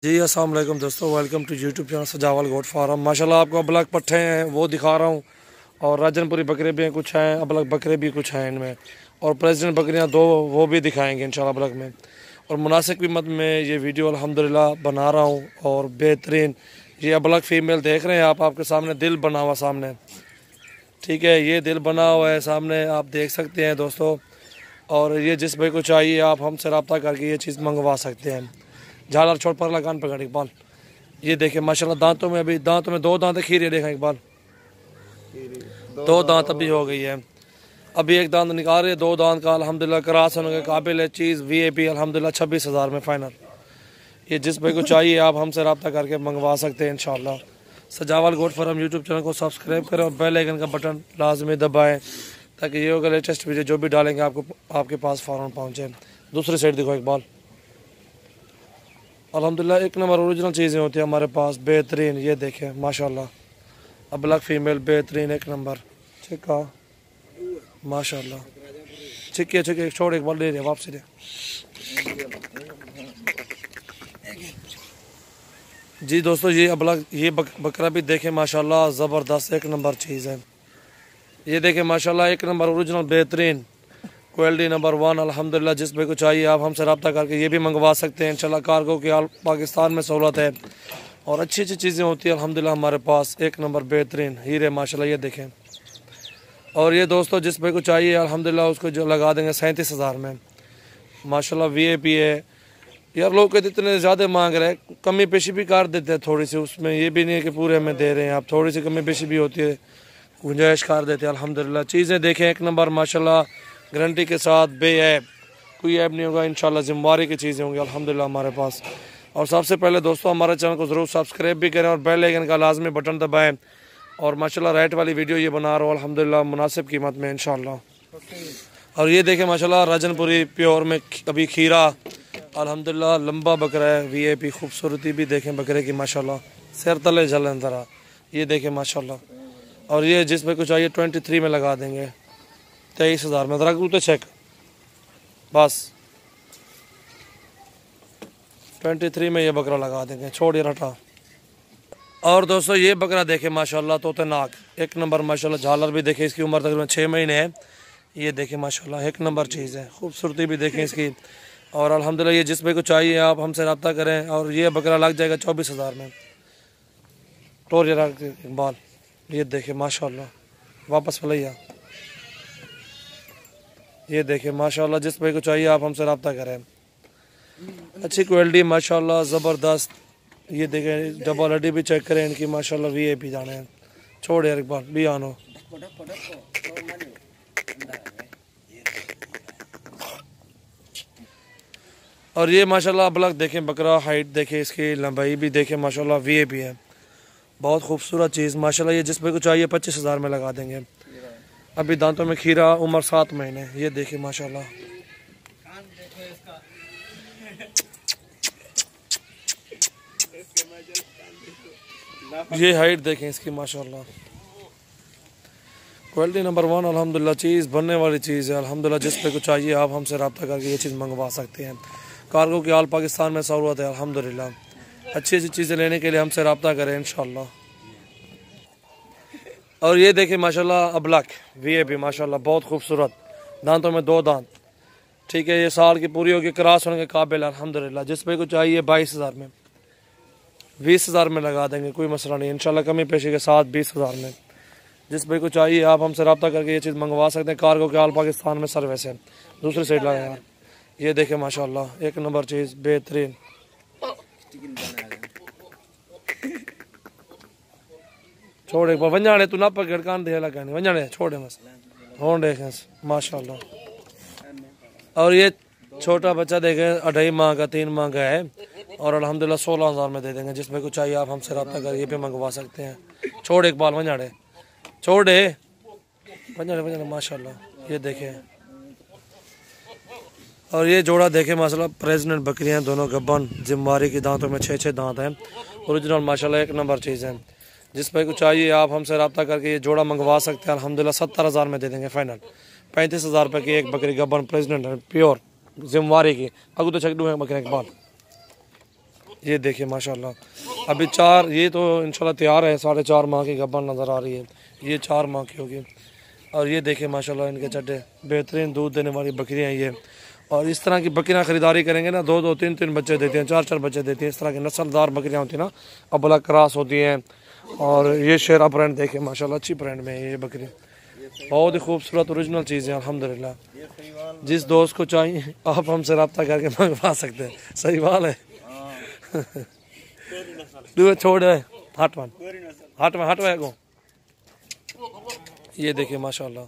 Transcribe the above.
जी अस्सलाम वालेकुम दोस्तों, वेलकम टू यूट्यूब चैनल सजावल गोट फार्म। माशाल्लाह आपको अबलग पट्ठे हैं वो दिखा रहा हूँ, और राजनपुरी बकरे भी हैं, कुछ हैं अबलग बकरे भी कुछ हैं इनमें, और प्रेसिडेंट बकरियाँ दो वो भी दिखाएंगे इंशाल्लाह अबलग में। और मुनासिब कीमत में ये वीडियो अल्हम्दुलिल्लाह बना रहा हूँ, और बेहतरीन ये अबलग फ़ीमेल देख रहे हैं आप, आपके सामने दिल बना हुआ सामने, ठीक है, ये दिल बना हुआ है सामने, आप देख सकते हैं दोस्तों। और ये जिस भाई को चाहिए आप हमसे रब्ता करके ये चीज़ मंगवा सकते हैं। झालर छोड़ पर लगान पकड़ इकबाल, ये देखे माशाल्लाह दांतों में, अभी दांतों में दो दांत खीरे देखा इकबाल, दो दांत अभी हो गई है, अभी एक दांत निकाल रहे, दो दांत का अल्हम्दुलिल्लाह क्रास होने के काबिल है चीज़। VIP अल्हम्दुलिल्लाह 26,000 में फ़ाइनल। ये जिस भाई को चाहिए आप हमसे रब्ता करके मंगवा सकते हैं इंशाल्लाह। सजावल गोट फार्म यूट्यूब चैनल को सब्सक्राइब करें और बेल आइकन का बटन लाजमी दबाएं, ताकि ये होगा लेटेस्ट वीडियो जो भी डालेंगे आपको आपके पास फ़ौरन पहुँचे। दूसरी साइड देखो इकबाल, अल्हम्दुलिल्लाह एक नंबर ओरिजिनल चीज़ें होती हैं हमारे पास, बेहतरीन। ये देखें माशाल्लाह अबलग फ़ीमेल बेहतरीन एक नंबर, ठीक है माशाल्लाह, ठीक है छोड़ एक बार ले रहे वापसी दे। जी दोस्तों ये अबलग ये बकरा भी देखें माशाल्लाह ज़बरदस्त एक नंबर चीज़ है। ये देखें माशाल्लाह एक नंबर ओरिजिनल बेहतरीन क्वालिटी नंबर 1 अल्हम्दुलिल्लाह। जिस भाई को चाहिए आप हमसे रब्ता करके ये भी मंगवा सकते हैं इंशाल्लाह। कार्गो की पाकिस्तान में सहूलत है, और अच्छी अच्छी चीज़ें होती हैं अल्हम्दुलिल्लाह हमारे पास, एक नंबर बेहतरीन हीरे माशाल्लाह। ये देखें, और ये दोस्तों जिस भाई को चाहिए अल्हम्दुलिल्लाह उसको जो लगा देंगे 37,000 में माशाल्लाह। VIP है यार, लोग कहते इतने ज़्यादा मांग रहे हैं, कमी पेशी भी कर देते हैं थोड़ी सी उसमें, ये भी नहीं है कि पूरे में दे रहे हैं आप, थोड़ी सी कमी पेशी भी होती है, गुंजाइश कर देते हैं अल्हम्दुलिल्लाह। चीज़ें देखें एक नंबर माशाल्लाह, गारंटी के साथ, बेऐब, कोई ऐब नहीं होगा इंशाल्लाह, जिम्मेवारी की चीज़ें होंगी अल्हम्दुलिल्लाह हमारे पास। और सबसे पहले दोस्तों हमारे चैनल को ज़रूर सब्सक्राइब भी करें और बेल आइकन का लाजमी बटन दबाएं। और माशाल्लाह राइट वाली वीडियो ये बना रहा हूँ अल्हम्दुलिल्लाह मुनासिब कीमत में इंशाल्लाह। और ये देखें माशाल्लाह राजनपुरी प्योर में अभी खीरा अल्हम्दुलिल्लाह लंबा बकरा है। VIP खूबसूरती भी देखें बकरे की माशाल्लाह, सिर तले जलन तरह, ये देखें माशाल्लाह। और ये जिस पे कुछ चाहिए 23 में लगा देंगे 23,000 में, ज़रा तो चेक बस 23 में ये बकरा लगा देंगे, छोड़ ये रटा। और दोस्तों ये बकरा देखे माशाल्लाह तोतेनाक एक नंबर माशाल्लाह, झालर भी देखे, इसकी उम्र तकरीबन 6 महीने है। ये देखे माशाल्लाह एक नंबर चीज़ है, खूबसूरती भी देखें इसकी। और अल्हम्दुलिल्लाह ये जिस भाई को चाहिए आप हमसे रब्ता करें, और ये बकरा लग जाएगा 24,000 में। टोर ये इकबाल, ये देखे माशाल्लाह, वापस फलैया, ये देखे माशाल्लाह जिस भाई को चाहिए आप हमसे रब्ता करें, अच्छी क्वालिटी माशाल्लाह ज़बरदस्त। ये देखें डबल हड्डी भी चेक करें इनकी माशाल्लाह। VIP जाने हैं, छोड़ यार इकबाल भी आनो। और ये माशाल्लाह अबलग देखें बकरा, हाइट देखें इसकी, लंबाई भी देखें माशाल्लाह, VIP है, बहुत खूबसूरत चीज़ माशाल्लाह। ये जिस भाई को चाहिए 25,000 में लगा देंगे। अभी दांतों में खीरा, उम्र 7 महीने, ये देखें माशाल्लाह। ये हाइट देखें इसकी माशाल्लाह, क्वालिटी नंबर 1 अल्हम्दुलिल्लाह, चीज़ बनने वाली चीज़ है अल्हम्दुलिल्लाह। जिस पे कुछ चाहिए आप हमसे रब्ता करके ये चीज़ मंगवा सकते हैं। कार्गो की आल पाकिस्तान में सहूलत है अल्हम्दुलिल्लाह। अच्छी अच्छी चीज़ें लेने के लिए हमसे रब्ता करें इंशाल्लाह। और ये देखें माशाल्लाह अबलग VIP माशाल्लाह, बहुत खूबसूरत, दांतों में 2 दांत, ठीक है, ये साल की पूरी होगी, क्रॉस होने के काबिल अल्हम्दुलिल्लाह। जिस पे को चाहिए 22,000 में, 20,000 में लगा देंगे, कोई मसला नहीं इंशाल्लाह, कमी पेशी के साथ 20,000 में। जिस भाई को चाहिए आप हमसे रब्ता करके ये चीज़ मंगवा सकते हैं। कार्गो के आल पाकिस्तान में सर्विस है। दूसरी साइड लगा यार, ये देखें माशाल्लाह एक नंबर चीज़ बेहतरीन। छोड़ एक बार वंजाने तू ना पकड़ कान दे लगा नहीं वंजाने, छोड़े बस हों देखें माशाल्लाह। और ये छोटा बच्चा देखें 2.5 माह का 3 माह का है, और अल्हम्दुलिल्लाह 16,000 में दे देंगे। जिस भाई को चाहिए आप हमसे रब्ता करके ये भी मंगवा सकते हैं। छोड़ एक बार वंजाने, छोड़ दे वंजाने माशाल्लाह, ये देखें। और ये जोड़ा देखे माशाल्लाह प्रेसिडेंट बकरियां, दोनों गब्बन, जिम्मेवारी की, दांतों में 6 दांत हैं, ओरिजिनल माशाल्लाह एक नंबर चीज़ है। जिस भाई को चाहिए आप हमसे रब्ता करके ये जोड़ा मंगवा सकते हैं अल्हम्दुलिल्लाह। 70,000 में दे देंगे फ़ाइनल। 35,000 रुपये की एक बकरी गब्बन प्रेसिडेंट है, प्योर जिम्मेवारी की, अगू तो चकडू है बकरे के बाद। ये देखिए माशाल्लाह, अभी 4, ये तो इंशाल्लाह तैयार है, 4.5 माह की गब्बन नज़र आ रही है, ये 4 माह की होगी। और ये देखिए माशाल्लाह इनके चड्डे, बेहतरीन दूध देने वाली बकरियाँ ये। और इस तरह की बकरियाँ ख़रीदारी करेंगे ना, 2-2, 3-3 बच्चे देती हैं, 4-4 बच्चे देती हैं। इस तरह की नस्लदार बकरियाँ होती हैं ना, अबला क्रॉस होती हैं। और ये शेरा ब्रांड देखिए माशाल्लाह, अच्छी ब्रांड में है ये बकरी, बहुत ही खूबसूरत ओरिजिनल चीज़ है अल्हम्दुलिल्लाह। जिस दोस्त को चाहिए आप हमसे रब्ता करके मंगवा सकते हैं। सही बात है। छोड़ हट को, ये देखिए माशाल्लाह।